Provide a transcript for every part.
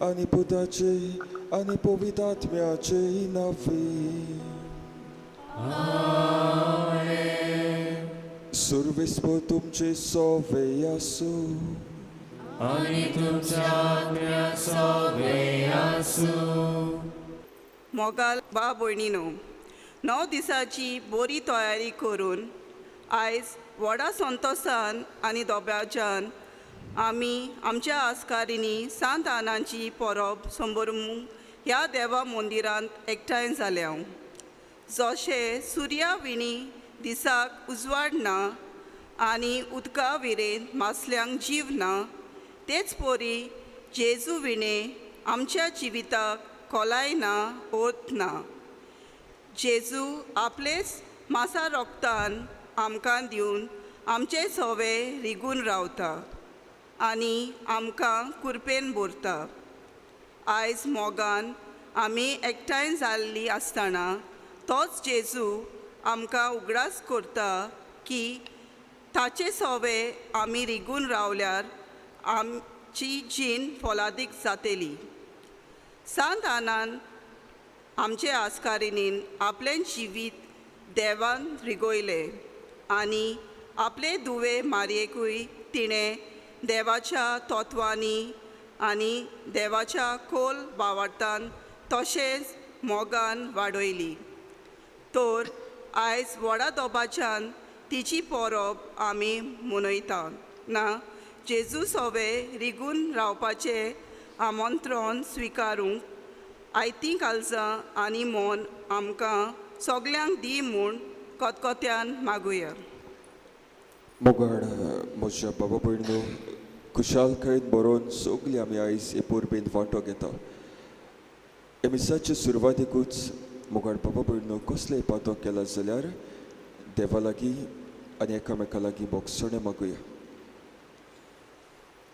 आणि पुताचे आणि पवित्रात्म्याचे नावे. सर्वेस्व तुमचे सवे आसू आणि तुमच्या आज्ञा सवे आसू. मोगाल बा भयणीनो, 9 दिसाची बरी तयारी करून आयज व्हडा संतोषान आनी दोब्याच्यान आमी आमच्या आस्कारिनी सांत आनांची परब संभरमूंक ह्या देवा मंदिरांत एकठांय जाल्या. जशें सुर्या विणी दिसाक उजवाड ना आनी उदका विरेन मासल्यांक जीव ना, तेच परी जेजू विणे आमच्या जिविताक खोलाय ना, ओत ना. जेजू आपलेच मासा रोगतान आमकां दिवन आमचे सवे रिगून रावता आनी आमकां कुरपेन भरता. आयज मोगान आमी एकठांय जाल्लीं आसतना तोच जेजू आमकां उगडास करता की ताचे सवे आमी रिगून रावल्यार आमची जीण फलादीक जातली. सांत आनान आमचे आस्कारिनीन आपलें जिवीत देवान रिगोयलें आनी आपले दुवे मारयेकूय तिणें देवाच्या तत्वांनी आनी देवाच्या खोल भावार्थान तशेंच मोगान वाडयली. तर आयज व्हडा दोबाच्यान तिची परब आमी मनयता ना. जेजू सवे रिगून रावपाचें आमंत्रण स्विकारूंक आयतीं काळजां आनी मन आमकां सगल्यांक दी म्हूण कोतकोत्यान मागुया. मोगाड म्हज्या बाबा भयणीनो, खुशालकायेन बरोवन सगळीं आमी आयज हे परबेन वांटो घेता. हे मिसाचे सुरवातेकूच मोगाड बाबा भयणीनो, कसलेंय पातक केला जाल्यार देवा लागीं आनी एकामेका लागीं बोगसणे मागुया.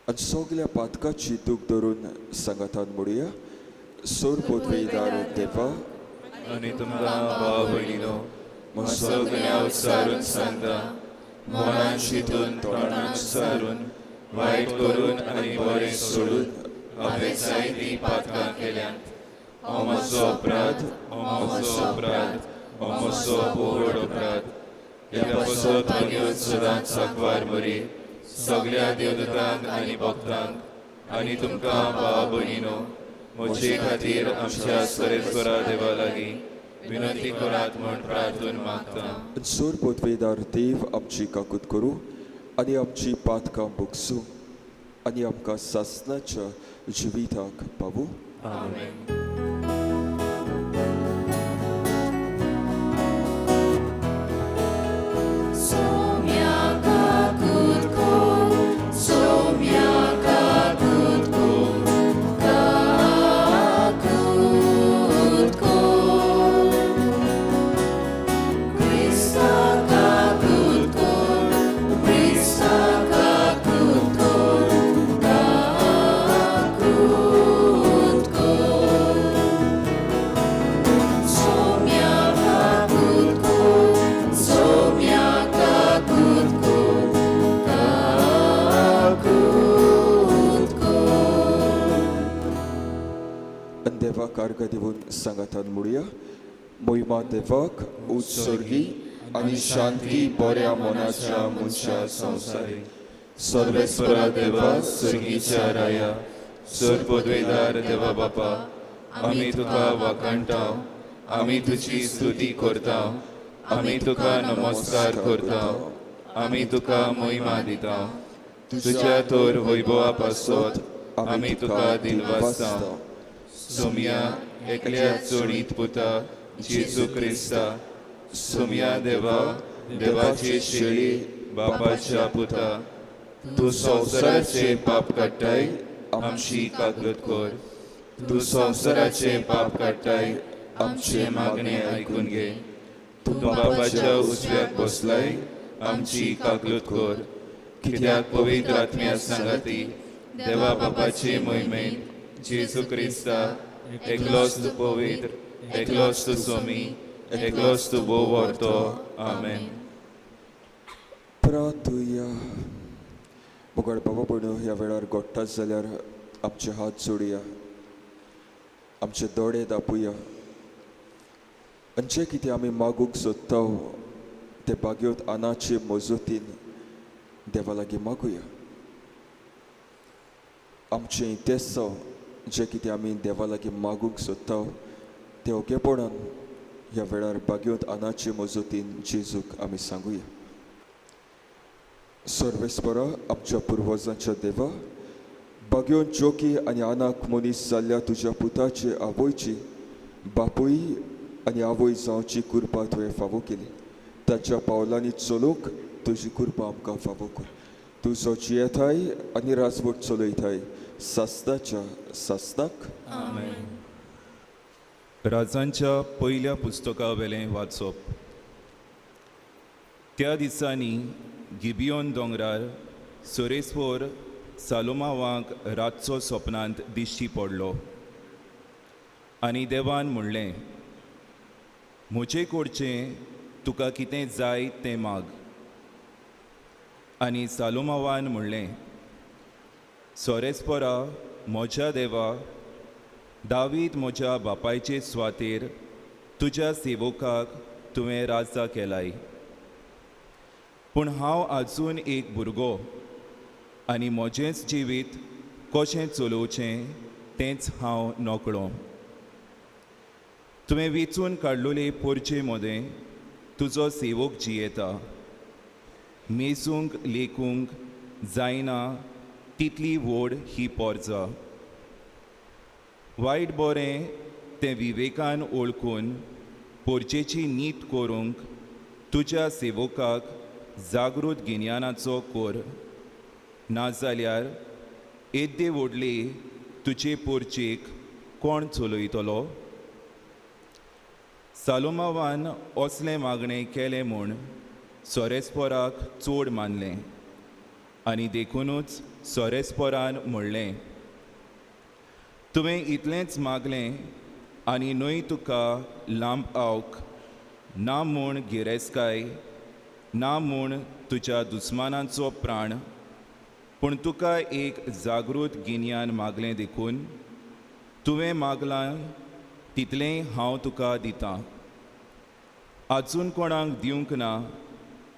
आनी सगल्या पातकाची दूख धरून सांगातान म्हणुया. सोर पोतवेदार देवा आनी तुमकां भाव भयणीनो, सगळ्या उच्चारून सांगता, मनान चिंतून तोंडान उच्चारून वायट करून आनी बरें सोडून हांवें जायतीं पातकां केल्यांत. हो म्हजो अपराध, हो म्हजो अपराध, हो म्हजो व्हड अपराध. ह्या पसत घेवन सदांच साकवार मरी सगळ्या देवदूतांक आनी भक्तांक आनी तुमकां भाव भयणीनो, म्हजे खातीर आमच्या सरेस्वरा देवा लागीं विनंती करात म्हूण प्रार्थून मागता. सोर पोतवेदार देव आमची काकूत करूं आनी आमची पातकां भोगसूं आनी आमकां सासणाच्या जिविताक पावूं. आमेन. Soumya kakut ko कारगा दिवन सांगातान म्हणुया. मोहिमा देवाक उत्सर्गी आनी शांती बऱ्या मनाच्या मनशा संवसारी. सर्वेस्परा देवा सर्गीच्या राया, सर पदवेदार देवा बापा, आमी तुका वाखाणटाव, आमी तुजी स्तुती करताव, आमी तुका नमस्कार करताव, आमी तुका महिमा दिताव. तुज्या तोर वैभवा पासत आमी तुका दिलवासताव. सोम्या एकल्या चोडीत पुता जेजू क्रिस्ता, सोम्या देवा देवाचे शेळी बापाच्या पुता, तू संवसाराचे पाप काडटाय आमची कागद कर. तू संवसाराचे पाप काडटाय आमचे मागणे आयकून घे. तू बापाच्या उजव्याक बसलाय आमची कागद कर. कित्याक पवित्र आत्म्या सांगाती देवा बापाचे मोहिमेन जेजू क्रिस्ता एकलोच तू पवित्र, एकलोच तू सोमी, एकलोच तू बोव व्हरतो. आमेन. प्रार्थुया. मुगाड बाबा भयणो, ह्या वेळार गोडटात जाल्यार आमचे हात जोडुया, आमचे दोळे दापुया. आनी जें कितें आमी मागूंक सोदता ते बागयोत आनाचे मजतीन देवा लागीं मागुया. आमचें तेंच जें कितें आमी देवा लागीं मागूंक सोदता तें ओगेपणान ह्या वेळार बागयोत आनाचे मजतीन जेजूक आमी सांगुया. सर्वेस्परा आमच्या पुर्वजांच्या देवा, बागयोन जोकी आनी आनाक मनीस जाल्ल्या तुज्या पुताचे आवयची बापूय आनी आवय जावची कृपा तुवें फावो केली. ताच्या पावलांनी चलूंक तुजी कृपा आमकां फावो कर. तूं जो जियेताय आनी राजवट चलयताय सासनाच्या सासनाक. आमेन. राजांच्या पयल्या पुस्तका वेलें वाचप. त्या दिसांनी गिबियोन दोंगरार सोरेस्पोर सालोमावाक रातचो सपनांत दिश्टी पडलो. आनी देवान म्हणलें, म्हजे कडचें तुका कितें जाय तें माग. आनी सालोमावान म्हणलें, सोरेस्पोरा म्हज्या देवा, दावीद म्हज्या बापायचे सुवातेर तुज्या सेवकाक तुवें राजा केलाय. पूण हांव आजून एक भुरगो आनी म्हजेंच जिवीत कशें चलोवचें तेंच हांव नकळो. तुवें वेंचून काडलोले पोरचे मदें तुजो सेवक जियेता. मेसूंक लेखूंक जायना तितली व्हड ही पोरजा. वायट बरें तें विवेकान ओळखून पोरचेची नीत करूंक तुज्या सेवकाक जागृत गिन्यानाचो कोर. नाजाल्यार येद्दे व्हडले तुजे पोरचेक कोण चलयतलो. सालोमावान असलें मागणें केलें म्हूण सोरेस्पोराक चोड मानलें. आनी देखूनच सोरेस्पोरान म्हणलें, तुवें इतलेंच मागलें आनी न्हय तुका लांब आवक, ना म्हूण गिरेस्काय, ना म्हूण तुज्या दुस्मानांचो प्राण, पूण तुका एक जागृत गिन्यान मागलें देखून तुवें मागलां तितलें हांव तुका दितां. आजून कोणाक दिवंक ना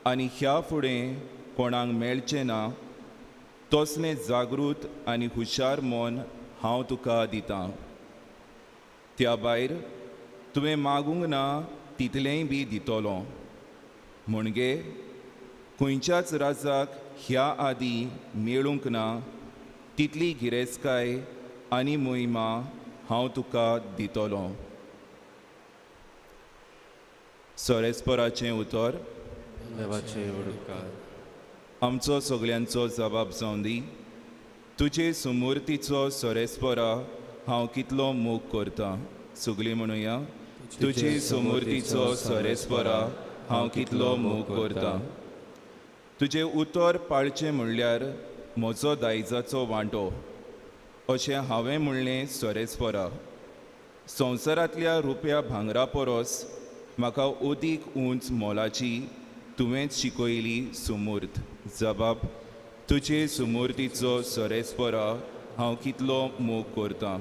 आनी ह्या फुडें कोणाक मेळचें ना तसलें जागृत आनी हुशार मोन हांव तुका दितां. त्या भायर तुवें मागूंक ना तितलेंय बी दितलो. म्हणगे खंयच्याच राजाक ह्या आदीं मेळूंक ना तितली गिरेस्काय आनी मोहिमा हांव तुका दितलो. सोरेस्पोराचें उतर. देवाचे उडकार. आमचो सगळ्यांचो जबाब जावन दी. तुजे सुमूर्तीचो सोरेस्पोरा हांव कितलो मोग करतां. सगळीं म्हणुया, तुजे सुमूर्तीचो सोरेस्पोरा हांव कितलो मोग करतां. तुजें उतर पाळचें म्हणल्यार म्हजो दायजाचो वांटो अशें हांवें म्हणलें सोरेस्पोरा. संवसारांतल्या रुपया भांगरा परस म्हाका अदीक उंच मोलाची तुवेंच शिकयली सुमूर्त. जबाब. तुजे सुमूर्तीचो सोरेस्पोरा हांव कितलो मोग करतां.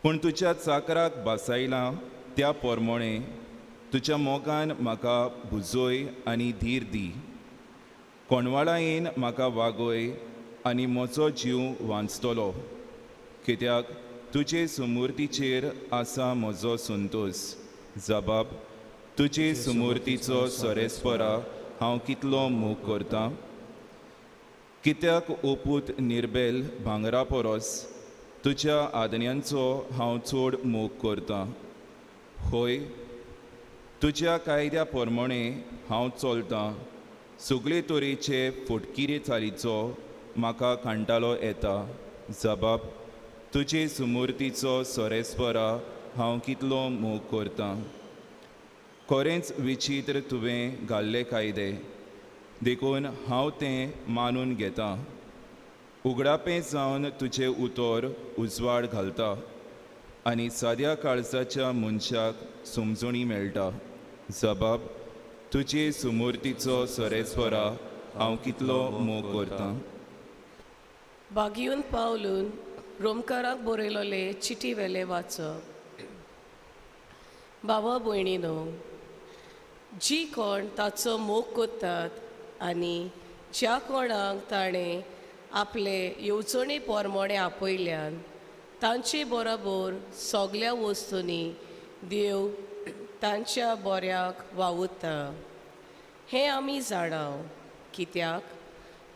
पूण तुज्या चाकराक बसायलां त्या पोरमोणे तुज्या मोगान म्हाका बुजोय आनी धीर दी. कोणवाळायेन म्हाका वागोय आनी म्हजो जीव वांचतलो, कित्याक तुजे सुमूर्तीचेर आसा म्हजो संतोश. जबाब: तुजे सुमूर्तीचो सोरेस्परा हांव कितलो मोग करतां. कित्याक ओपूत निर्बेल भांगरा परोस तुज्या आदन्यांचो हांव चड मोग करतां. होय, तुज्या कायद्या पोरमोणे हांव चलतां. सगळे तरेचे फटकिरे चालीचो म्हाका कांटाळो येता. जबाब: तुजे सुमूर्तीचो सोरेस्परा हांव कितलो मोग करतां. खरेंच विचित्र तुवें घाल्ले कायदे, देखून हांव तें मानून घेतां. उगडापें जावन तुजें उतर उजवाड घालता आनी साद्या काळजाच्या मनशाक समजणी मेळटा. जबाब: तुजे सुमूर्तीचो सोरेस्परा हांव कितलो मोग करतां. बागीऊन पावलून रोमकाराक बरयलोले चिटी वेले वाचप. भावा भयणीनो, जी कोण ताचो मोग कोत्तात आनी ज्या कोणाक ताणें आपले येवजणे पोरमोणे आपयल्यान तांचे बरोबर सगल्या वस्तूंनी देव तांच्या बऱ्याक वावुरता. हें आमी जाणाव, कित्याक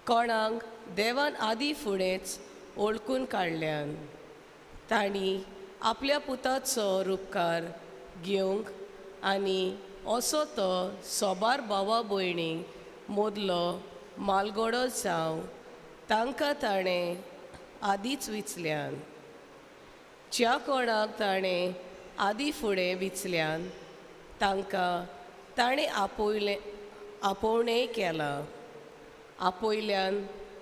कोणाक देवान आदी फुडेंच ओळखून काडल्यान. तांणी आपल्या पुताचो रूपकार घेवंक आनी असो तो सोबार भावा भयणीक मोदलो मालगडो जावं तांकां ताणें आदींच विचल्यान. ज्या कोणाक ताणें आदी फुडें विचल्यान तांकां ताणें आपोवणें केलां. आपयल्यान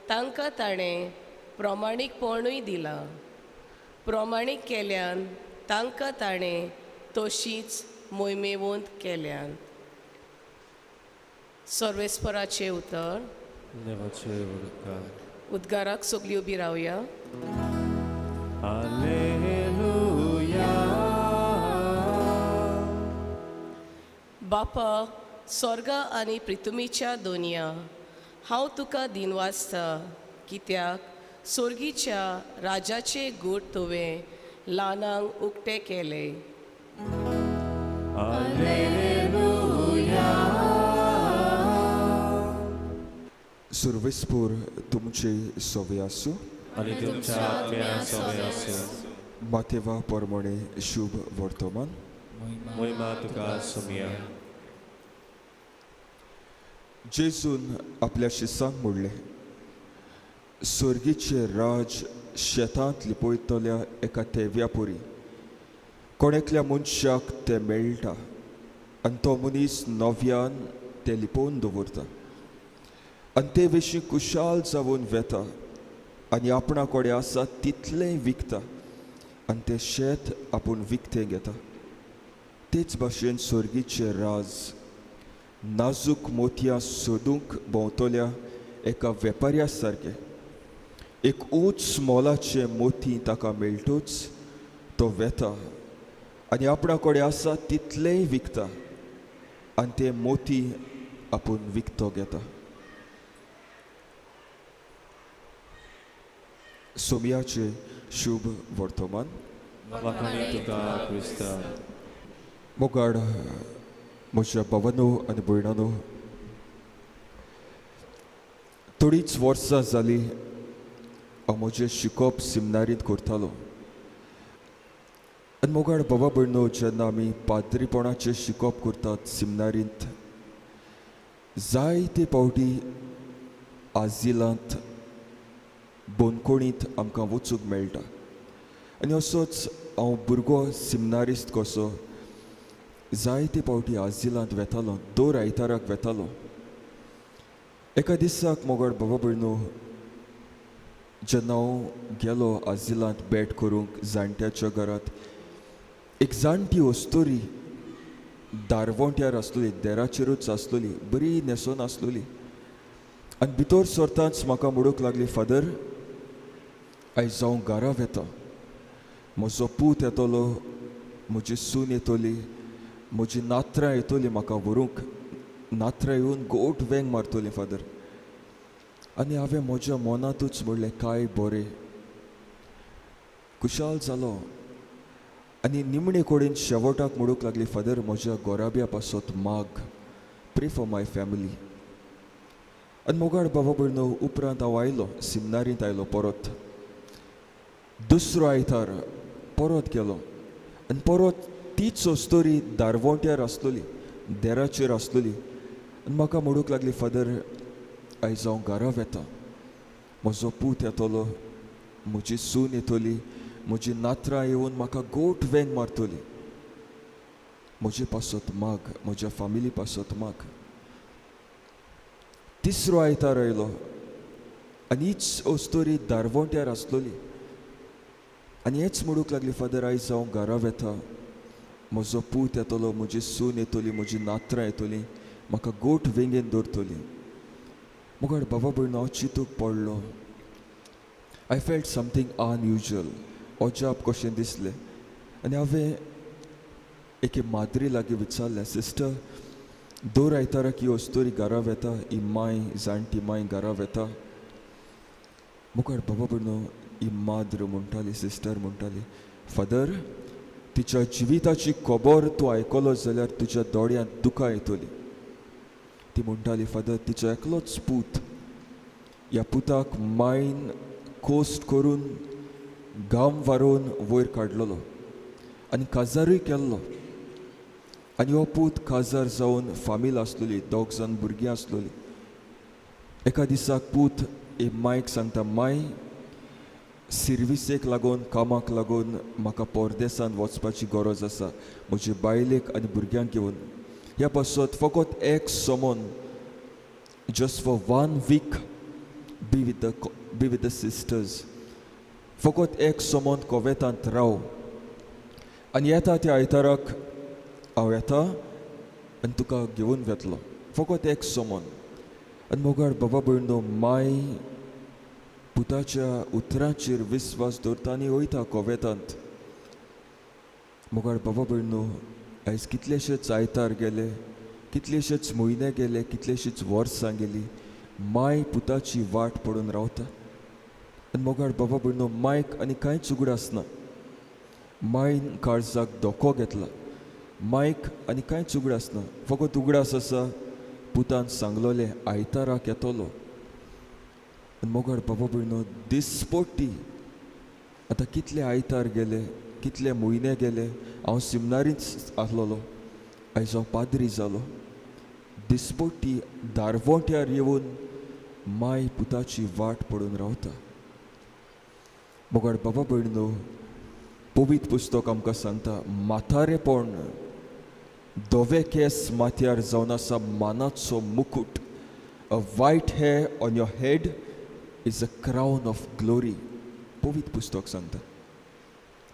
तांकां ताणें प्रमाणीकपणूय दिलां. प्रमाणीक केल्यान तांकां ताणें तशींच मोहिमेवंत केल्यान. सर्वेस्पराचें उतर. देवाचे उडकार. उद्गाराक सगळीं उबी रावया. हालेलुया. बापा, स्वर्गा आनी पृथ्वीच्या दोनया, हांव तुका दिनवासता, कित्याक स्वर्गीच्या राजाचे गूट तुवें ल्हानांक उक्ते केले. हालेलुया. सर्वेस्पूर तुमचे सोबे आसूं. आनी तुमच्या आत्म्या सोबे आसूं. मातेवा पोरमोणे शुभ वर्तमान. महिमा तुका सुमिया. जेजून आपल्या शिसांक म्हणलें, स्वर्गीचे राज शेतांत लिपयतल्या एका तेव्या पोरी कोण एकल्या मनशाक तें मेळटा आनी तो मनीस नव्यान तें लिपोवन दवरता आनी ते विशीं कुशाल जावन वेता आनी आपणा कडेन आसा तितलेंय विकता आनी तें शेत आपूण विकतें घेता. तेच भाशेन स्वर्गीचे राज नाजूक मोतयां सोदूंक भोंवतल्या एका वेपाऱ्या सारकें. एक उंच मोलाचे मोती ताका मेळटूच तो वेता आनी आपणा कडेन आसा तितलेंय विकता आनी ते मोती आपूण विकतो घेता. सोमयाचे शुभ वर्तमान. वाखाणी तुका क्रिस्ता. मोगाड म्हज्या भावांनो आनी भयणांनो, थोडींच वर्सां जालीं हांव म्हजें शिकोवप सिमनारींत करतालो. आनी मोगाड भावा भयणो, जेन्ना आमी पाद्रीपणाचें शिकोवप करतात सिमनारींत, जायते पावटी आजिलांत बोनकोणींत आमकां वचूंक मेळटा. आनी असोच हांव भुरगो सिमनारिस्ट कसो जायते पावटी आजिलांत वेतालो, दर आयताराक वेतालो. एका दिसाक मोगाड भावा भयणो, जेन्ना हांव गेलो आजिलांत भेट करूंक जाणट्याच्या घरांत, एक जाणटी वस्तोरी दारवोंट्यार आसलोली, देराचेरूच आसलोली, बरी न्हेसोन आसलोली. आनी भितर सरतांच म्हाका म्हणूंक लागली, फादर, आयज हांव घरा वेता. म्हजो पूत येतलो, म्हजी सून येतली, म्हजी नात्रां येतली म्हाका व्हरूंक. नात्रां येवन गोट वेंग मारतली फादर. आनी हांवें म्हज्या मनांतूच म्हणलें काय बरें, खुशाल जालो. आनी निमणे कडेन शेवटाक म्हणूंक लागली फादर म्हज्या गोराब्या पासत माग, प्रे फॉर माय फॅमिली. आनी मोगाड बाबा भयणो उपरांत हांव आयलो, सिमनारींत आयलो परत. दुसरो आयतार परत गेलो आनी परत तीच स्टोरी दारवोंट्यार आसलोली, देराचेर आसलोली. आनी म्हाका म्हणूंक लागली फादर आयज हांव घरा वेता, म्हजो पूत येतलो, म्हजी सून येतली, म्हजी नात्रां येवन म्हाका गोट वेंग मारतली. म्हजे पासत माग, म्हज्या फॅमिली पासत माग. तिसरो आयतार आयलो आनी हीच स्टोरी दारवोंट्यार आसलोली. आनी हेच म्हणूंक लागली फादर आयज हांव घरा वेता, म्हजो पूत येतलो, म्हजी सून येतली, म्हजी नात्रां येतलीं, म्हाका गोट वेंगेन दवरतली. मुगाड बाबा भयण हांव चिंतूंक पडलो. आय फेल्ट समथींग अनयुज्युअल, अजाप कशें दिसलें. आनी हांवें एके माद्री लागीं विचारलें, सिस्टर दर आयताराक ही स्टोरी घरा वेता, ही माय जाणटी माय घरा वेता. मुगाड बाबा भयण ही माद्र म्हणटाली, सिस्टर म्हणटाली, फादर तिच्या जिविताची खबर तूं आयकलो जाल्यार तुज्या दोळ्यांत दुकां येतली. ती म्हणटाली फादर तिचो एकलोच पूत, ह्या पुताक मायन कोस्ट करून गाम व्हरून वयर काडलेलो आनी काजारूय केल्लो. आनी हो पूत काजार जावन फामील आसलोली, 2 जाण भुरगीं आसलोलीं. एका दिसाक पूत मायक सांगता, माय सिर्विसेक लागून, कामाक लागून म्हाका परदेसान वचपाची गरज आसा, म्हजे बायलेक आनी भुरग्यांक घेवन. ह्या पासत फकत एक समन, just for 1 week be with the sisters. फकत एक समन कोवेतांत राव. आनी येता त्या आयताराक हांव येता आनी तुका घेवन वेतलो, फकत एक समन. आनी मोगाड बाबा भयणो माय पुताच्या उतरांचेर विस्वास दवरता आनी वयता कोवेतांत. मोगाड बाबा भयणो आयज कितलेशेच आयतार गेले, कितलेशेच म्हयने गेले, कितलेशीच वर्सां गेलीं, माय पुताची वाट पडून रावता. आनी मोगाड बाबा भयणो मायक आनी कांयच उगडास ना. मायन काळजाक धोको घेतला. मायक आनी कांयच उगडास ना, फकत उगडास आसा पुतान सांगलोलें आयताराक येतलो. आनी मोगाड बाबा भयणो दिसपट्टी आतां कितले आयतार गेले, कितले म्हयने गेले, हांव सिमनारीच आसलोलो, आयज हांव पाद्री जालो. दिसपट्टी दारवोंट्यार येवन माय पुताची वाट पडून रावता. मोगाड बाबा भयणो पवित्र पुस्तक आमकां सांगता, म्हातारेपण धवे केस माथ्यार जावन आसा मानाचो मुकुट. A white hair on your head is a crown of glory. पवित्र पुस्तक सांगता.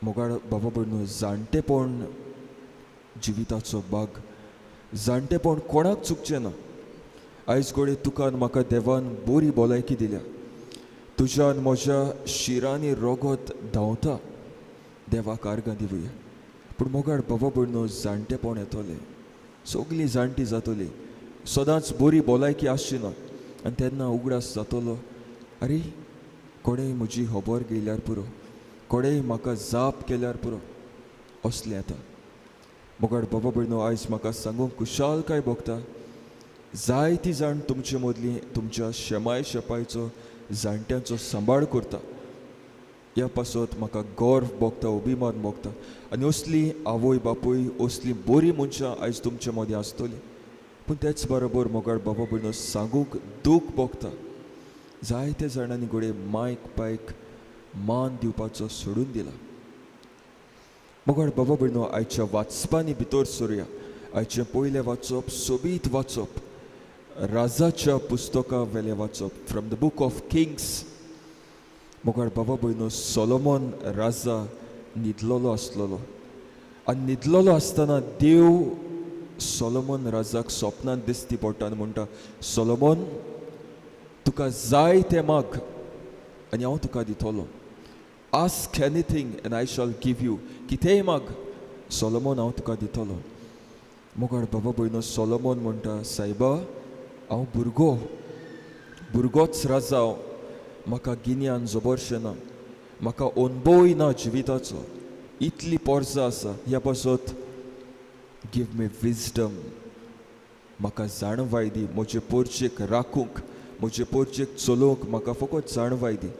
मोगाड बाबा भयणो जाणटेपण जिविताचो भाग. जाणटेपण कोणाक चुकचें ना. आयज घोडे तुका आनी म्हाका देवान बरी भलायकी दिल्या. तुज्या आनी म्हज्या शिरांनी रोगत धांवता. देवाक आर्गां दिवया. पूण मोगाड बाबा भयणो जाणटेपण येतलें, सगलीं जाणटी जातलीं, सदांच बरी भलायकी आसची ना. आनी तेन्ना उगडास जातलो, अरे कोणेय म्हजी खबर घेयल्यार पुरो, कोणेय म्हाका जाप केल्यार पुरो, असलें येता. मोगाड बाबा भयणो आयज म्हाका सांगूंक खुशालकाय भोगता, जायतीं जाण तुमचे मदलीं तुमच्या शेमाय शेपायचो जाणट्यांचो सांबाळ करता. ह्या पासत म्हाका गर्व भोगता, अभिमान भोगता. आनी असलीं आवय बापूय, असलीं बरीं मनशां आयज तुमचे मदीं आसतलीं. पूण तेच बरोबर मोगाड बाबा भयणो सांगूंक दूख भोगता, जायत्या जाणांनी घोडे मायक पायक मान दिवपाचो सोडून दिला. मोगाड बाबा भयणो आयच्या वाचपांनी भितर सरुया. आयचें पयलें वाचप, सोबीत वाचप, राजाच्या पुस्तका वेलें वाचप, from the book of kings. मोगाड बाबा भयणो सोलोमोन राजा न्हिदलोलो आसलोलो. आनी न्हिदलोलो आसतना देव सोलोमोन राजाक स्वप्नांत दिसती पडटा आनी म्हणटा, सोलोमोन तुका जाय तें माग आनी हांव तुका दितलो. Ask anything and I shawl give you. कितेंय माग सोलोमोन हांव तुका दितलो. मोगाळ बाबा भयणो, सोलोमोन म्हणटा, सायबा हांव भुरगोच राजांव, म्हाका गिन्यान जबरशें ना, म्हाका अनुभवय ना जिविताचो, इतली पोरसां आसा. ह्या पासत गिव मी विजडम, म्हाका जाणवाय दी, म्हजे पोरचेक राखूंक, म्हजे पोरचेक चलोवंक म्हाका फकत जाणवाय दी.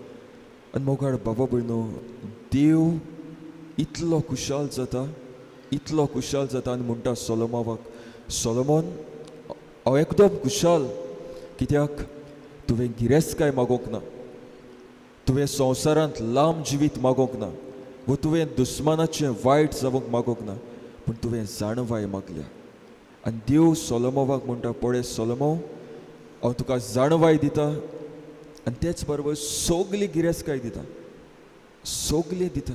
आनी मोगाळ बाबा भयणो, देव इतलो खुशाल जाता आनी म्हणटा सोलोमोनाक, सोलोमोन हांव एकदम खुशाल, कित्याक तुवें गिरेस्तकाय मागोवंक ना, तुवें संवसारांत लांब जिवीत मागोवंक ना, वो तुवें दुस्मानाचें वायट जावंक मागोवंक ना, पूण तुवें जाणवाय मागल्या. आनी देव सोलोमोनाक म्हणटा, पळय सोलोमोन, हांव तुका जाणवाय दिता आनी तेच बरोबर सगली गिरेस्तकाय दिता, सगलें दिता.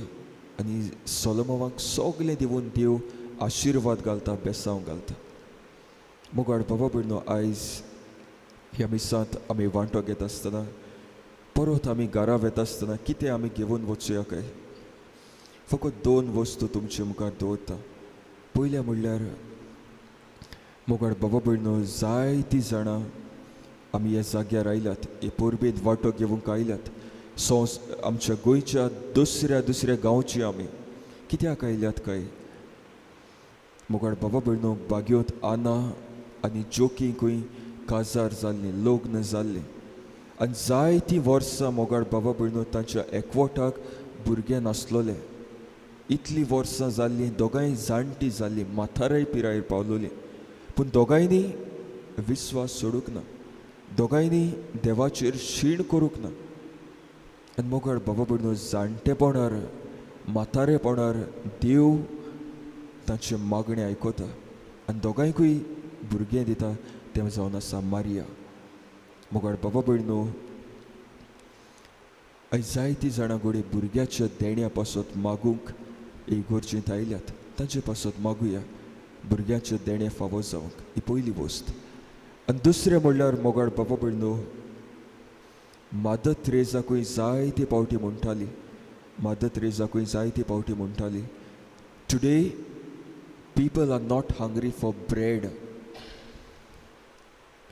आनी सोलोमोनाक सगलें दिवन देव आशिर्वाद घालता, बेसांव घालता. मोगाळ बाबा भयणो, आयज ह्या मिसांत आमी वांटो घेता आसतना, परत आमी घरा वेता आसतना कितें आमी घेवन वचुया काय? फकत 2 वस्तू तुमचे मुखार दवरता. पयलें म्हणल्यार मोगाळ बाबा भयणो, जायतीं जाणां आमी ह्या जाग्यार आयल्यात, हे परबेंत वांटो घेवंक आयल्यात. आमच्या गोंयच्या दुसऱ्या गांवची आमी कित्याक आयल्यात काय? मोगाळ बाबा भयणो, बागयोत आना आनी जोकींकूय काजार जाल्लीं, लग्न जाल्लीं, आनी जायतीं वर्सां मोगाळ बाबा भयणो तांच्या एकवटाक भुरगें नासलोलें. इतलीं वर्सां जाल्लीं, दोगांय जाणटीं जाल्लीं, म्हाताराय पिरायेर पावलोलीं, पूण दोगांयनी विस्वास सोडूंक ना, दोगांयनी देवाचेर शीण करूंक ना. आनी मोगाळ बाबा भयणो, जाणटेपणार, म्हातारेपणार देव तांचे मागणें आयकता आनी दोगांयकूय भुरगें दिता. तें जावन आसा मारिया. मोगाळ बाबा भयणो, आयज जायतीं जाणां घोडे भुरग्याच्या देण्या पासत मागूंक इगोर्जेंत आयल्यात. तांचे पासत मागुया, भुरग्याचे देणे फावो जावंक. ही पयली वस्त. आनी दुसरें म्हणल्यार मोगाळ बाबा भयणो, मादर तेरेसाकूय जायते पावटी म्हणटाली, today people are not hungry for bread,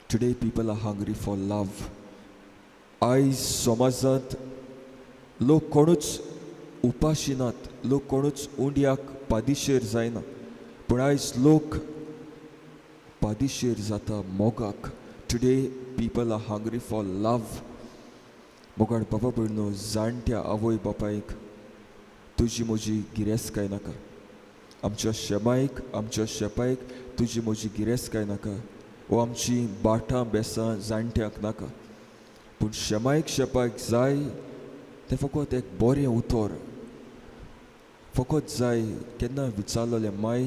today people are hungry for love. आयज समाजांत लोक कोणूच उपाशी नात, लोक कोणूच उंड्याक पादिशेर जायना, पूण आयज लोक पादिशेर जाता मोगाक. Today people are hungry for love. मोगाळ बाबा भयणो, जाणट्या आवय बापायक तुजी म्हजी गिरेस्तकाय नाका, आमच्या शेमायक, आमच्या शेपायक तुजी म्हजी गिरेस्तकाय नाका, वो आमची बाटां बेसां जाणट्यांक नाका, पूण शेमायक शेपायक जाय तें फकत एक बरें उतर, फकत जाय केन्ना विचारलोलें, माय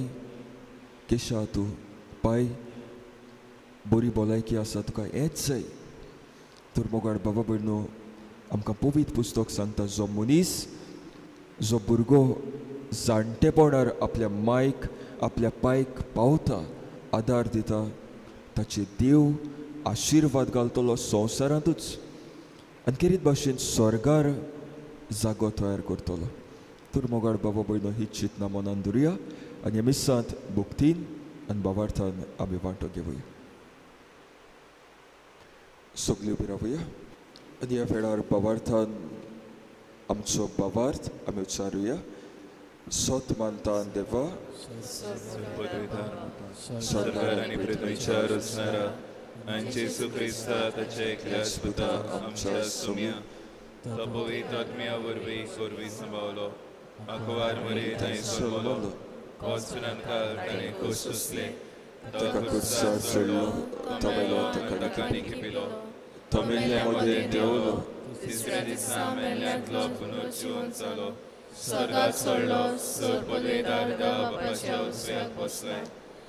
केशें आहा तूं, पाय बरी भलायकी आसा, तुका हेंच जाय. तर मोगाळ बाबा भयणो, आमकां पवित्र पुस्तक सांगता, जो मनीस, जो भुरगो जाणटेपणार आपल्या मायक, आपल्या पायक पावता, आदार दिता, ताचे देव आशिर्वाद घालतलो संवसारांतूच आनी खेरीत भाशेन स्वर्गार जागो तयार करतलो. तर मोगाळ बाबा भयणो, ही चिंतना मनान दवरुया आनी ह्या मिसांत भक्तीन आनी भावार्थान आमी वांटो घेवया. सगळीं उबी रावया आनी ह्या वेळार भावार्थान आमचो भावार्थ आमी उच्चारुया. सत मानता देवा, स्वर्गार आनी पृथ्वीचेर रचणारा, आनी जेसू क्रिस्ता ताच्या एकल्याच पुता आमच्या सुम्या, तो पवित्र आत्म्या वरवीं कोरवी सांबाळलो, आंकवार मरे थंय सोडलो, वचून काल ताणें खूश सुसले, ताका कुर्सार चडलो, तो मेलो ताका ताकांनी खेपिलो, तो मेल्ल्या मदें देंवलो, तिसऱ्या दिसा मेल्ल्यांतलो पुनर्जीवन जालो, स्वर्गात चडलो, सर पदवेदार देवा बापाच्या उजव्याक बसले,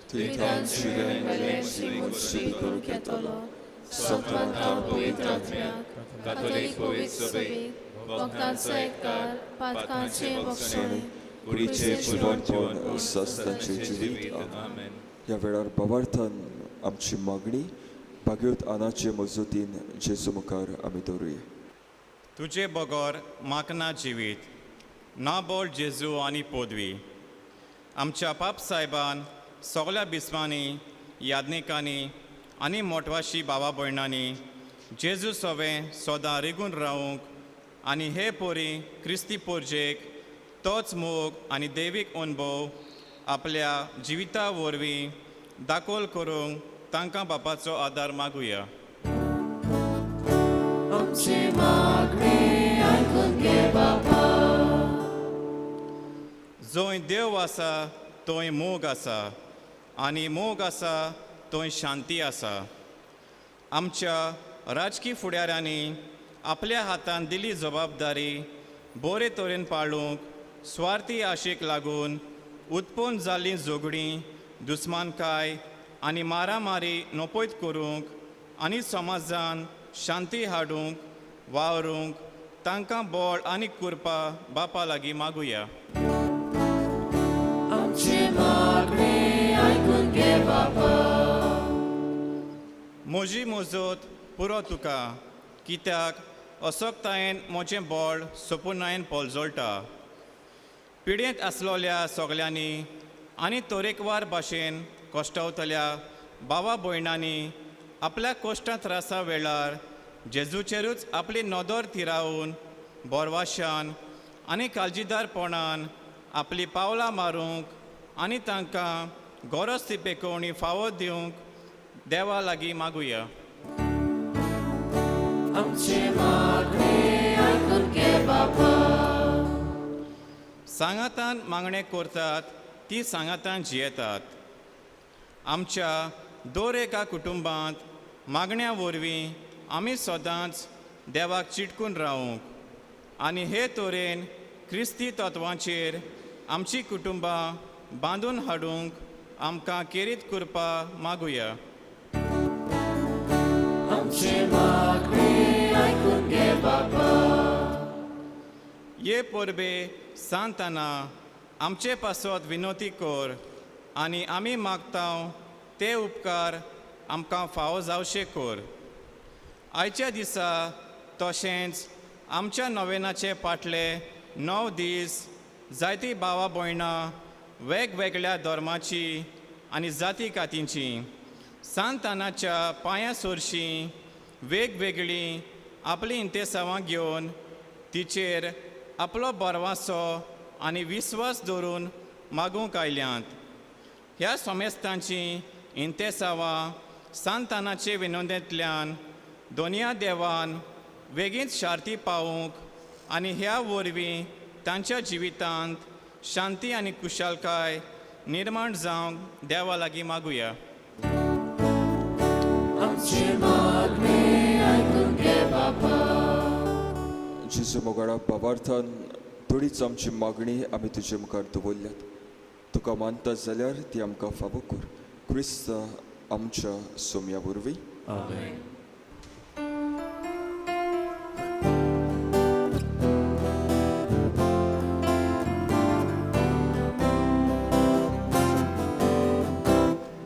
थंय शिगेन मुसळी करूंक येतलो. सतमांता पवित्र आत्म्याक, कातोलीक पवित्र सभेक, भक्तांचो एककार, पातकांचे भक्षण, कुडीचे पुनर्जीवन, सस्तांचे जिवीत. आमेन. ह्या वेळार भावार्थान आमची मागणी भागवत आनाचे मजतीन जेजू मुखार आमी दवरुया. तुजे बगोर म्हाका ना जिवीत, नाबोल जेजू आनी पोदवी आमच्या पाप साहेबान सगळ्या बिस्वांनी यादनिकांनी आनी मोटवाशी भावा भयणांनी जेजू सवें सोदां रिगून रावूंक आनी हे पोरी क्रिस्ती पोरजेक तोच मोग आनी दैवीक अनुभव आपल्या जिविता वरवीं दाखोल करूंक तांकां बापाचो आदार मागुया. जंय देव आसा थंय मोग आसा आनी मोग आसा थंय शांती आसा. आमच्या राजकी फुडाऱ्यांनी आपल्या हातान दिली जबाबदारी बरे तरेन पाळूंक स्वार्थी आशेक लागून उत्पन्न जाल्लीं झगडीं दुस्मानकाय आनी मारामारी नपयत करूंक आनी समाजान शांती हाडूंक वावरूंक तांकां बळ आनी कृपा बापा लागीं मागुया. म्हजी मजत पुरो तुका कित्याक असोक्तायेन म्हजें बळ सोपुनायेन पोलजोळटा. पिडेंत आसलोल्या सगल्यांनी आनी तरेकवार भाशेन कश्टावतल्या भावा भयणांनी आपल्या कश्टां त्रासा वेळार जेजूचेरूच आपली नदर थिरावून बोरवाशान आनी काळजीदारपणान आपली पावलां मारूंक आनी तांकां गरज ती पेकोवणी फावो दिवंक देवा लागीं मागुया. सांगातान मागणें करतात ती सांगातान जियेतात. आमच्या दर एका कुटुंबांत मागण्या वरवीं आमी सदांच देवाक चिटकून रावूंक आनी हे तरेन क्रिस्ती तत्वांचेर आमची कुटुंबां बांदून हाडूंक आमकां केरीत करपा मागुया. ये परबे सांगतना आमचे पासत विनोती कर आनी आमी मागतांव ते उपकार आमकां फावो जावचे कर. आयच्या दिसा तशेंच आमच्या नोवेनाचे फाटले 9 दीस जायतीं भावा भयणां वेगवेगळ्या धर्माची आनी जाती कातींची सांतानाच्या पांयां सोरशीं वेगवेगळीं आपली इंतेसावां घेवन तिचेर आपलो बरवासो आनी विस्वास दवरून मागूंक आयल्यांत. ह्या सोमेस्तांची इंतेसावां सांतानाचे विनोदेंतल्यान दोनया देवान बेगीनच शार्ती पावूंक आनी ह्या वरवीं तांच्या जिवितांत शांती आनी कुशलकाय निर्माण जावंक देवा लागीं मागुया. जेजू मोगाळा बाबार्थान थोडीच आमची मागणी आमी तुजे मुखार दवरल्यात. तुका मानता जाल्यार ती आमकां फावो कर. क्रिस्त आमच्या सोम्या वरवीं. आमेन.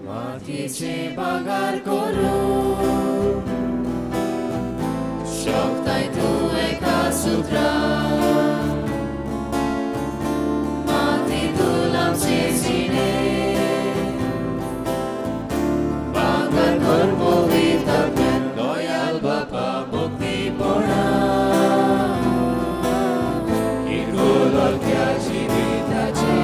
मातयेचे बागार करू शकताय तूं एका सुत्रान मातयेंतून आमचे जिणे बागार कर पवित्रत्वान दयाल बापा भक्तीपणान इगोलक्या जिविताचे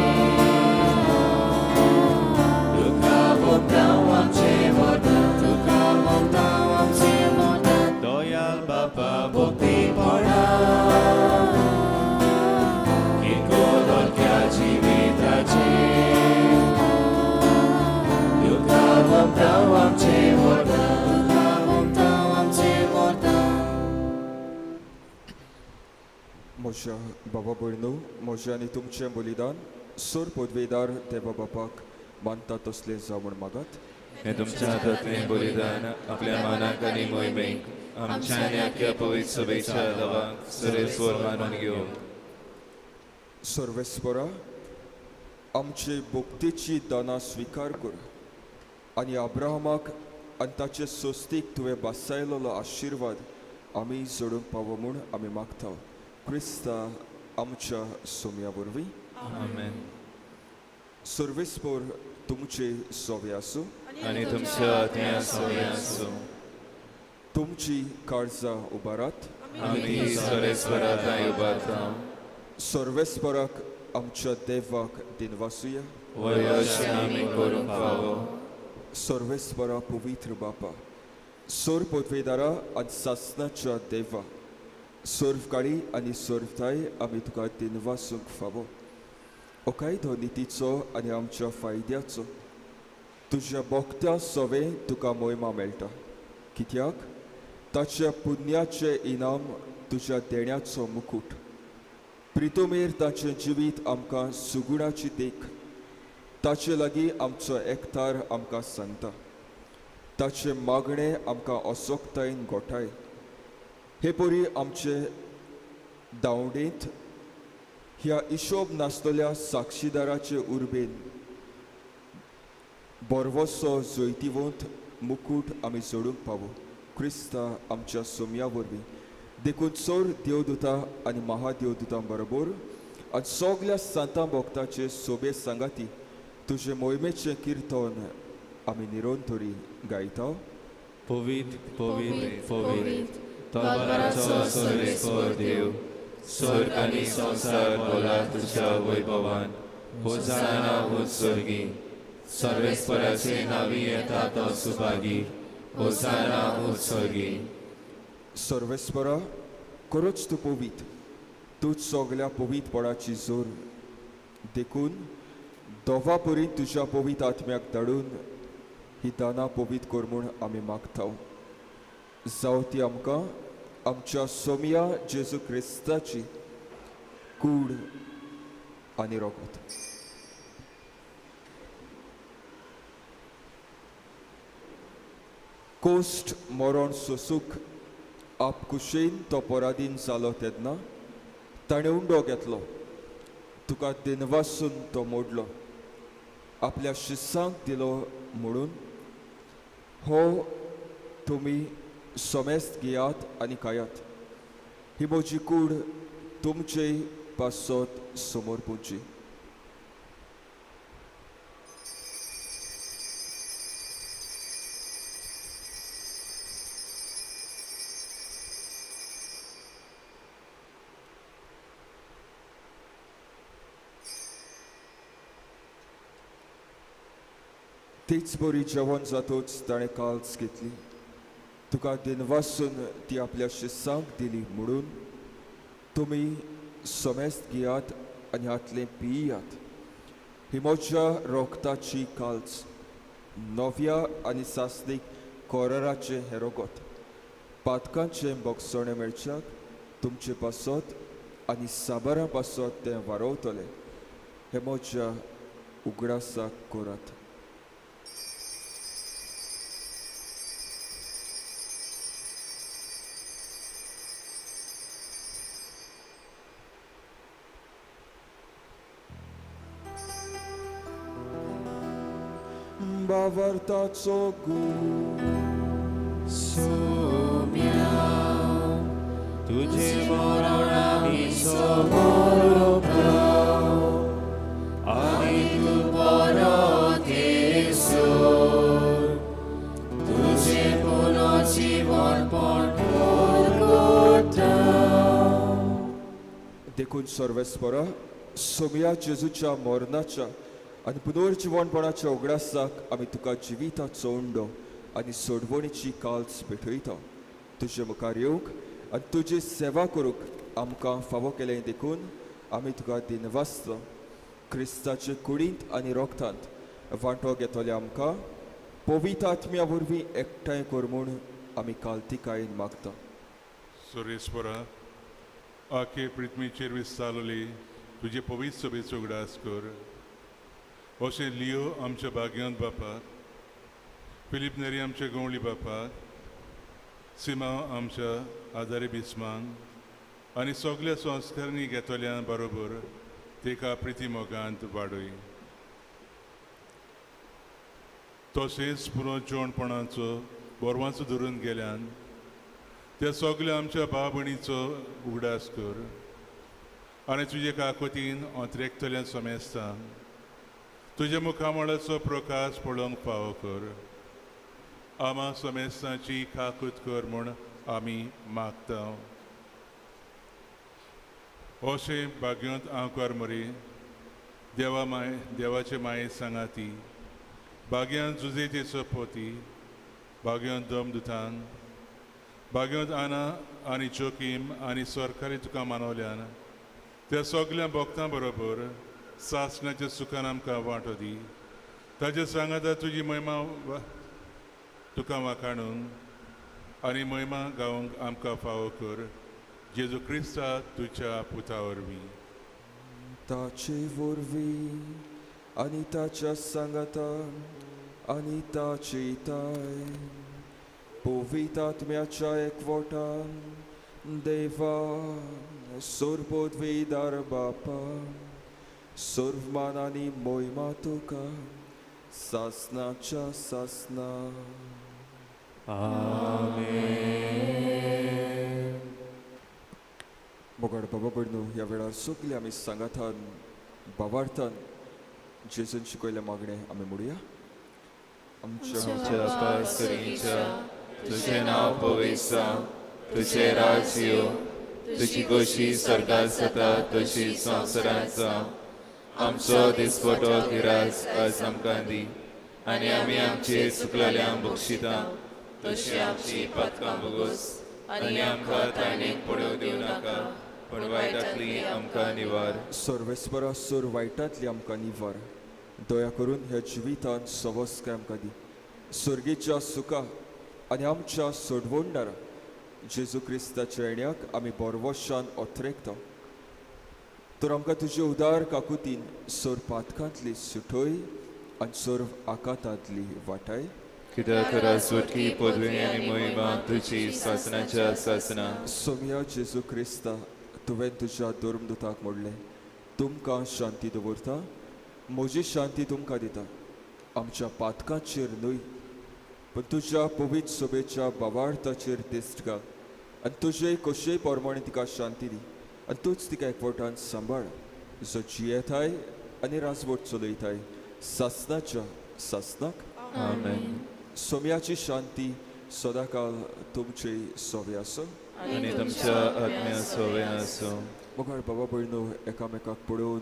Doyal Baba Bhakti Pona Ikolokya Jivitache Dukavam Tavam Chevorta Dukavam Tavam Chevorta. म्हज्या बाबा भयणो, म्हजें आनी तुमचें बलिदान सोर पदवेदार देवा बापाक मानता तसलें जावून मागात. हे तुमच्या हातांतलें बलिदान आपल्या मानाक आनी मोहिमेक आमच्या आनी आख्या पवित्र सभेच्या देवाक सरेस्वर मानून घेवंक. सर्वेस्परा, आमची भक्तीची दानां स्विकार कर आनी अब्राहमाक आनी ताचे सोस्तीक तुवें बासायलोलो आशिर्वाद आमी जोडूंक पावो म्हूण आमी मागता. क्रिस्ता आमच्या सोम्या वरवीं आमेन. सर्वेस्पर तुमचे सोवे आसूं, आनी तुमच्या आत्म्या सोय आसूं. तुमची काळजां उबारात. आमी ती सर्वेस्पराताय उबारता. सर्वेस्पराक आमच्या देवाक दिनवासुया. वय अशें आमी करूंक फावो. सर्वेस्परा पवित्र बापा, सोर पदवेदारा आनी सासणाच्या देवा, सर्वकाळी आनी सर्वताय आमी तुका दिनवासूंक फावो. ओकायदो नितीचो आनी आमच्या फायद्याचो तुज्या भोगत्या सोवे तुका मोहिमा मेळटा, कित्याक ताच्या पुण्याचे इनाम तुज्या देण्याचो मुकुट. प्रितोमेर ताचें जिवीत आमकां सुगुणाची देख, ताचे लागीं आमचो एकतार आमकां सांगता. ताचे मागणें आमकां असोक्तायेन गोठाय. हे परी आमचे दावडेंत ह्या हिशोब नासतल्या साक्षीदाराचे उर्बेन बरवसो जैतिवंत मुकुट आमी जोडूंक पावो. क्रिस्ता आमच्या सोम्या वरवीं देखून चोर देवदूतां आनी महादेवदूतां बरोबर आनी सगल्या सांतां भक्तांचे सोबे सांगाती तुजे मोहिमेचें किर्तन आमी निरंतरी गायता. पवित्र पवित्र पवित्र तोबराचो सर्वेस्पर देव, स्वर्ग आनी संसार भोला तुज्या वैभवान. होसाना उत्सर्गी. सर्वेस्पराचे नावी येता तो सुभागी. होसाना उत्सर्गी. सर्वेस्परा, खरोच तूं पवित्र, तूं सगल्या पवित्रपणाची जोर. देखून दोवा परी तुज्या पवित्र आत्म्याक धाडून ही दानां पवित्र कर म्हूण आमी मागता. जावं ती आमकां आमच्या सोम्या जेजू क्रिस्ताची कूड आनी रोगत. कोस्ट मरण सोसूंक आपकुशेन तो पराधीन जालो तेन्ना ताणें उंडो घेतलो. तुका दिनवासून तो मोडलो, आपल्या शिस्सांक दिलो म्हणून हो तुमी सोमेस्त घेयात आनी खायात. ही म्हजी कूड तुमचे पासत समोर पुंची. तीच बरी जेवण जातूच ताणें काल्स घेतली. तुका दिनवासून ती आपल्या शिस्सांक दिली म्हणून तुमी सोमेस्त घेयात आनी हातलें पियात. ही म्हज्या रोगताची काल्स, नव्या आनी सासणीक कोराराचें हें रोगत. पातकांचें बोगसणें मेळच्याक तुमचे पासत आनी साबारां पासत तें वारोवतलें. हें म्हज्या उगडासाक करात. बावार्ताचो गूण सोम्या, तुझे मरण आमी समोरता आनी तू परत येसो, तुझे पुनर्जीवनपण करता. देखून सर्वेस्परा, सोम्या जेजूच्या मरणाच्या आनी पुनर्जीवनपणाच्या उगडासाक आमी तुका जिविताचो उंडो आनी सोडवणीची काल्स भेटयता. तुजे मुखार येवंक आनी तुजी सेवा करूंक आमकां फावो केलें देखून आमी तुका दिनवासता. क्रिस्ताचे कुडींत आनी रोगतांत वांटो घेतले आमकां पवित्र आत्म्या वरवीं एकठांय कर म्हूण आमी काल्तिकायेन मागता. सर्वेस्परा, आखे पृथ्वीचेर विस्तारलेली तुजे पवित्र सभेचो उगडास कर. अशें लियो आमच्या भाग्यवंत बापाक, फिलीप नेरी आमच्या गवळी बापाक, सिमा आमच्या आदारी बिस्मांक आनी सगल्या संस्कारांनी घेतल्या बरोबर तेका प्रिती मोगांत वाडय. तशेंच पुनर्जीवनपणाचो बोरवांचो धरून गेल्यान त्या सगल्या आमच्या भाव भयणीचो उगडास कर. आनी तुजे काकुतीन अंतरेकतल्यान सोमेस्ता तुजे मुखामळाचो प्रकाश पळोवंक फावो कर. आमा सोमेस्ताची काकूत कर म्हूण आमी मागता. अशें भाग्यवंत हांव करमरी देवाचे माये सांगाती भाग्यवंत जुजेतेचो पोती भाग्यवंत दोमदुतान भाग्यवंत आना आनी जोकीम आनी सरकारी तुका मानवल्यान त्या सगळ्या भक्तां बरोबर सासणाच्या सुखान आमकां वांटो दी. ताचे सांगाता तुजी महिमा तुका वाखाणून आनी महिमा गावंक आमकां फावो कर. जेजू क्रिस्ता तुज्या पुता वरवीं. ताचे वरवीं आनी ताच्या सांगातान आनी ताचे ताय पवित्र आत्म्याच्या एकवटान देवा सोरपोदवीदार बापा सोर्वमान आनी मोहिमा तुका सासनाच्या सासना. मोगाड बाबा भयणू, ह्या वेळार सगळी आमी सांगातान भावार्थान जेजून शिकयले मागणे आमी म्हणुया. आमच्या पासरीच्या तुझे नाव पवित्र, तुझे राज्य येवं, तुझी कशी स्वर्गात जाता तशी संवसारांत जावं. आमचो दिसपटो गिरास आज आमकां दी आनी आमी आमचे चुकलेल्यांक बक्षिता तशी आमची पातकां बगोस आनी आमकां तायणेक पडोवंक दिवं नाका पण वायटांतली आमकां निवार. सर्वेस्परा सोर वायटांतली आमकां निवार. दया करून ह्या जिवितांत सवस्काय आमकां दी. स्वर्गीच्या सुखा आनी आमच्या सोडवणदारा जेजू क्रिस्ताच्या येण्याक आमी बरवशान ओथरेकता. तर आमकां तुजे उदार काकुतीन सोर पातकांतली सुटोय आनी सोर आकांतांतली वाटाय. कित्याक राजवटकी पदवी आनी महिमा तुजी सासनाच्या सासना. सोम्या जेजू क्रिस्ता, तुवें तुज्या धर्मदुताक म्हणलें, तुमकां शांती दवरता, म्हजी शांती तुमकां दिता. आमच्या पातकांचेर न्हय पण तुज्या पवित्र सोबेच्या भावार्थाचेर दिश्ट घाल आनी तुजे कशेय परमाणे तिका शांती दी आनी तूच तिका एकवटान सांबाळ, जो जियेताय आनी राजवट चलयताय सासनाच्या सासनाक. आमेन. सोम्याची शांती सदांकाळ तुमचे सोवे आसूं आनी तुमच्या आत्म्या सोवे आसूं. मोगाळ बाबा भयणू, एकामेकाक पळोवन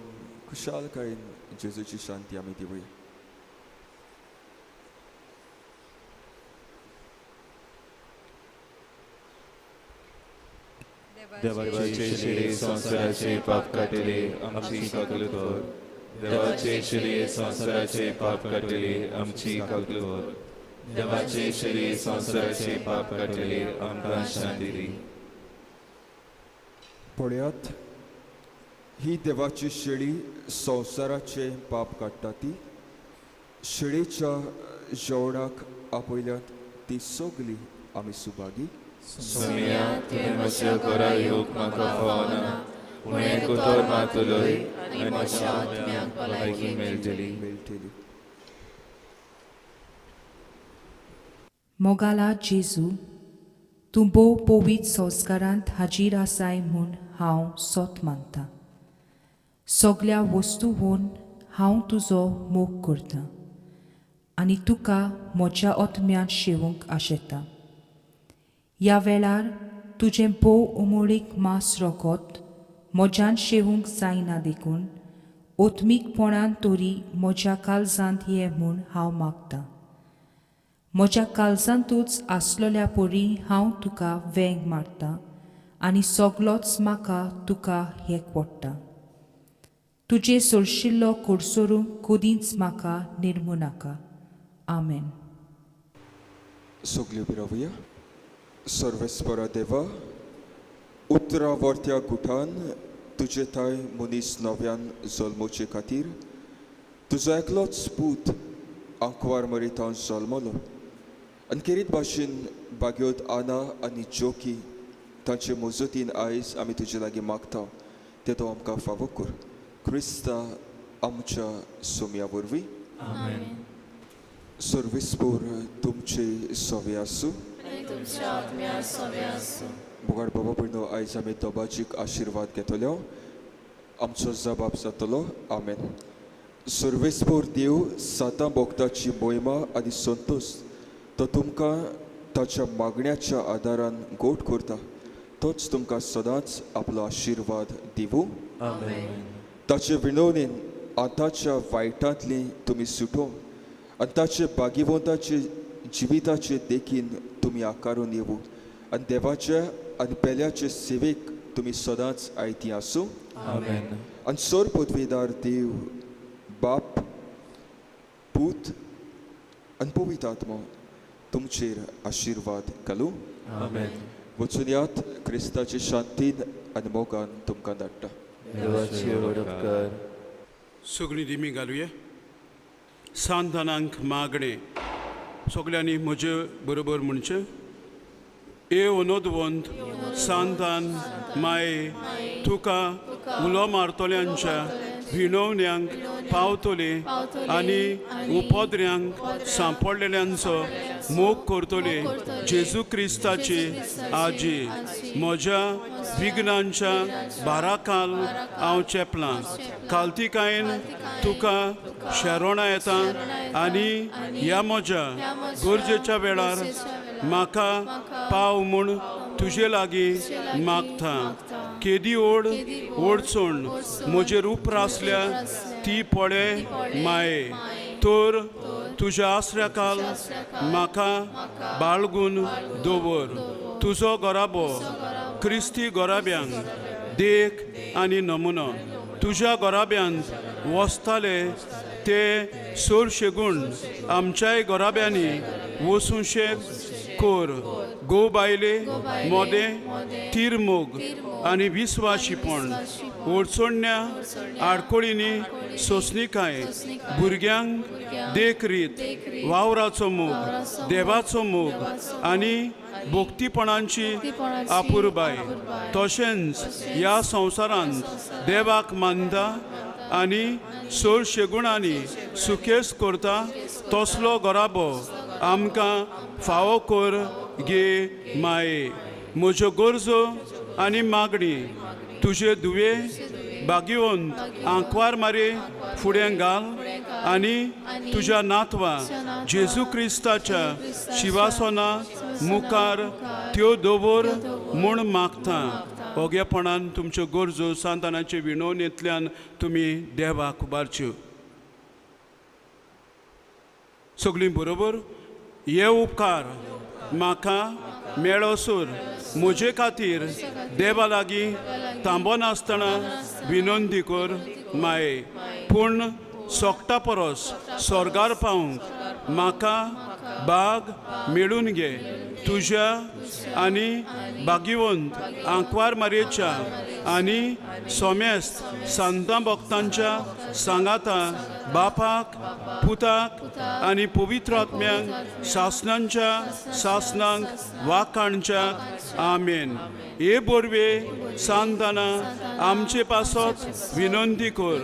खुशालकायेन जेजूची शांती आमी दिवया. देवाचे शिरे संसाराचे पाप काटिले आमची काकूल कर. देवाचे शिरे संसाराचे पाप काटिले आमची काकूल कर. देवाचे शिरे संसाराचे पाप काटिले आमकां शांती दी. पळयात, ही देवाची शेळी संवसाराचे पाप काडटा ती. शेळीच्या जेवणाक आपयल्यात ती सगली आमी सुभागी. सोम्या, तुवें म्हज्या घरा येवंक म्हाका फावना, पूण एक उतर मात उलय आनी म्हज्या आत्म्याक भलायकी मेळटली. मोगाला जेजू, तूं भोव पवित्र संस्कारांत हाजीर आसाय म्हूण हांव सोत मानता. सगळ्या वस्तूंवन हांव तुजो मोग करतां आनी तुका म्हज्या आत्म्यान शेवूंक आशेता. ह्या वेळार तुजें भोव उमळीक मास रोगोत म्हज्यान शेवूंक जायना देखून ओत्मीकपणान तरी म्हज्या काळजांत ये म्हूण हांव मागतां. म्हज्या काळजांतूच आसलोल्या परी हांव तुका वेंग मारतां आनी सगळोच म्हाका तुका एकवडटा. तुजे सोडशिल्लो कोडसोरूंक कदींच म्हाका निर्मू नाका. आमेन. सगळ्यो बिरावया. सर्वेस्परा देवा, उतरावर्त्या गुठान तुजे थाय मनीस नव्यान जल्मोचे खातीर तुजो एकलोच पूत आंकवार मरितां जल्मलो आनी खेरीत भाशेन भाग्योत आना आनी जोकी तांचे मजतीन आयज आमी तुजे लागीं मागता ते तो आमकां फावो कर. क्रिस्ता आमच्या सोम्या वरवीं. सर्वेस्पोर तुमचे सोवे आसूं. बोगाड बाबा भयणो, आयज आमी दोबाजीक आशिर्वाद घेतलो आमचो जबाब जातलो आमेन. सर्वेस्पोर देव साता भोगताची मोहिमा आनी संतोष तो तुमकां ताच्या मागण्याच्या आदारान गोट करता. तोच तुमकां सदांच आपलो आशिर्वाद दिवू. ताचे विणवणेन आतांच्या वायटांतली तुमी सुटो आनी ताचे बागीवंताचे जिविताचे देखीन तुमी आकारून येवू आनी देवाच्या आनी पेल्याचे सेवेक तुमी सदांच आयती आसूं. आनी सोर पदवीदार देव बाप पूत आनी पवित्र आत्मो तुमचेर आशिर्वाद घालूं. वचून यात क्रिस्ताचे शांतीन आनी मोगान तुमकां धाडटा. सगळीं रिमी घालुया. सांतानांक मागणे सगळ्यांनी म्हजे बरोबर म्हणचे. ए ओनोदवंत सांतान माये तुका उलो मारतल्यांच्या विणवण्यांक पावतले आनी उपद्र्यांक सांपडलेल्यांचो मोग करतले. जेजू क्रिस्ताची आजी म्हज्या विघ्नांच्या बाराकाल हांव चेपलां. कालतिकायेन तुका शेरोणा येता आनी ह्या म्हज्या गरजेच्या वेळार म्हाका पाव म्हूण तुजे लागीं मागता. केदी ओड ओडचून म्हजेर उपरासल्या ती पळे माये. तर तुज्या आसऱ्याकाल म्हाका बाळगून दवर. तुजो गराबो क्रिस्ती गराब्यांक देख आनी नमुनो. तुज्या गराब्यांत वसताले ते चडशे आमच्याय गराब्यांनी वसूंशे कोर. गो बायले मोदे तिरमोग आनी विस्वाशीपण ओडचोडण्या आडकोळींनी सोंसणीकाय भुरग्यांक देखरीत वावराचो मोग देवाचो मोग आनी भोक्तीपणांची आपुरबाय. तशेंच ह्या संवसारांत देवाक मानता आनी चडशे गुणांनी सुकेस करता तसलो गराबो आमकां फावो कर गे माये. म्हज्यो गरजो आनी मागणी तुजे दुवे बागीवंत आंकवार मारे फुडें घाल आनी तुज्या नातवा जेजू क्रिस्ताच्या शिवासना मुखार त्यो दवर म्हूण मागता. ओगेपणान तुमच्यो गरजो सांतानाचे विणवणेंतल्यान तुमी देवाक उबारच्यो. सगळीं बरोबर. हे उपकार म्हाका मेळोसर म्हजे खातीर देवा लागीं थांबनासतना विनंती कर माये. पूण सोगटा परस स्वर्गार पावूंक म्हाका बाग मेळून घे. तुज्या आनी बागीवंत आंकवार मारयेच्या आनी सोमेस्त सांता भक्तांच्या सांगाता बापाक पुताक आनी पवित्र आत्म्यांक शासनांच्या शासनांक वाकाणच्या आमेन. हे बोरवे सांताना आमचे पासत विनंती कर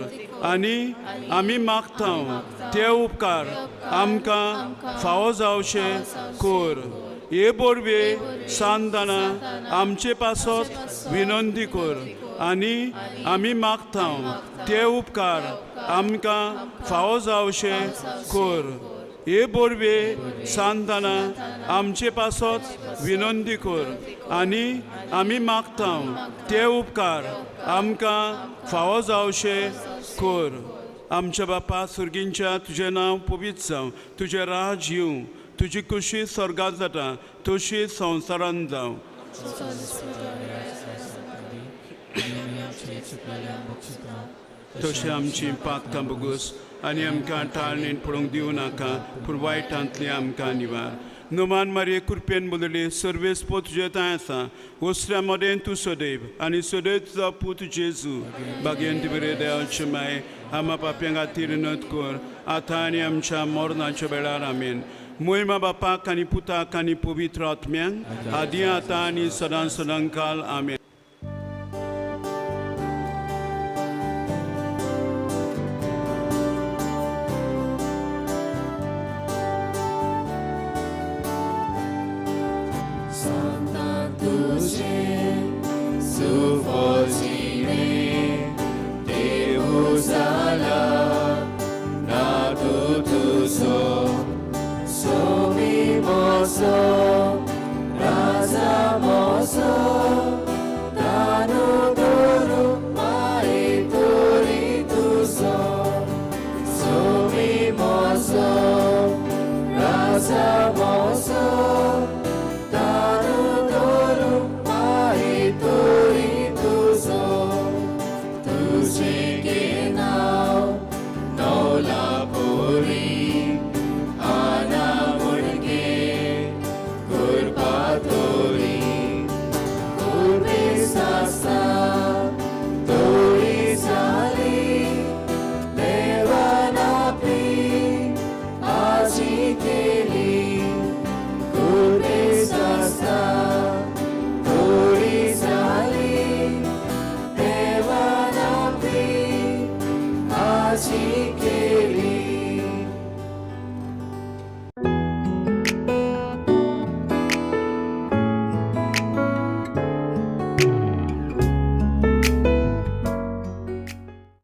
आनी आमी मागता ते उपकार आमकां फावो जावचे कर. हे बोरवे सांताना आमचे पासत विनंती कर आनी आमी मागता ते उपकार आमकां फावो जावचे कर. हे बोरवे सांताना आमचे पासत विनंती कर आनी आमी मागता ते उपकार आमकां फावो जावचे कर. आमच्या बापा सुर्गींच्या तुजें नांव पवित्र जावं. तुजें राज येवं. तुजी खुशी स्वर्गांत जाता तशी संवसारांत जावं. तशें आमची पातकां बोगूस आनी आमकां टाळणेन पडोवंक दिवं नाका पूण वायटांतली आमकां निवार. नोमान मारये कृपेन बदले सर्वेस पोत तुजे थंय आसा. वस्त्रा मोदें तूं सदैव आनी सदैव तुजो पूत जेजू बागेंत बरे देवाचे माय आमा पाप्यां खातीर नत कर आतां आनी आमच्या मरणाच्या वेळार आमेन. मोहिमा बापाक आनी पुताक आनी पवित्र आत्म्यांक आदी आतां आनी सदां सदां काल आमेन. Santa tuže, sufožíme, ते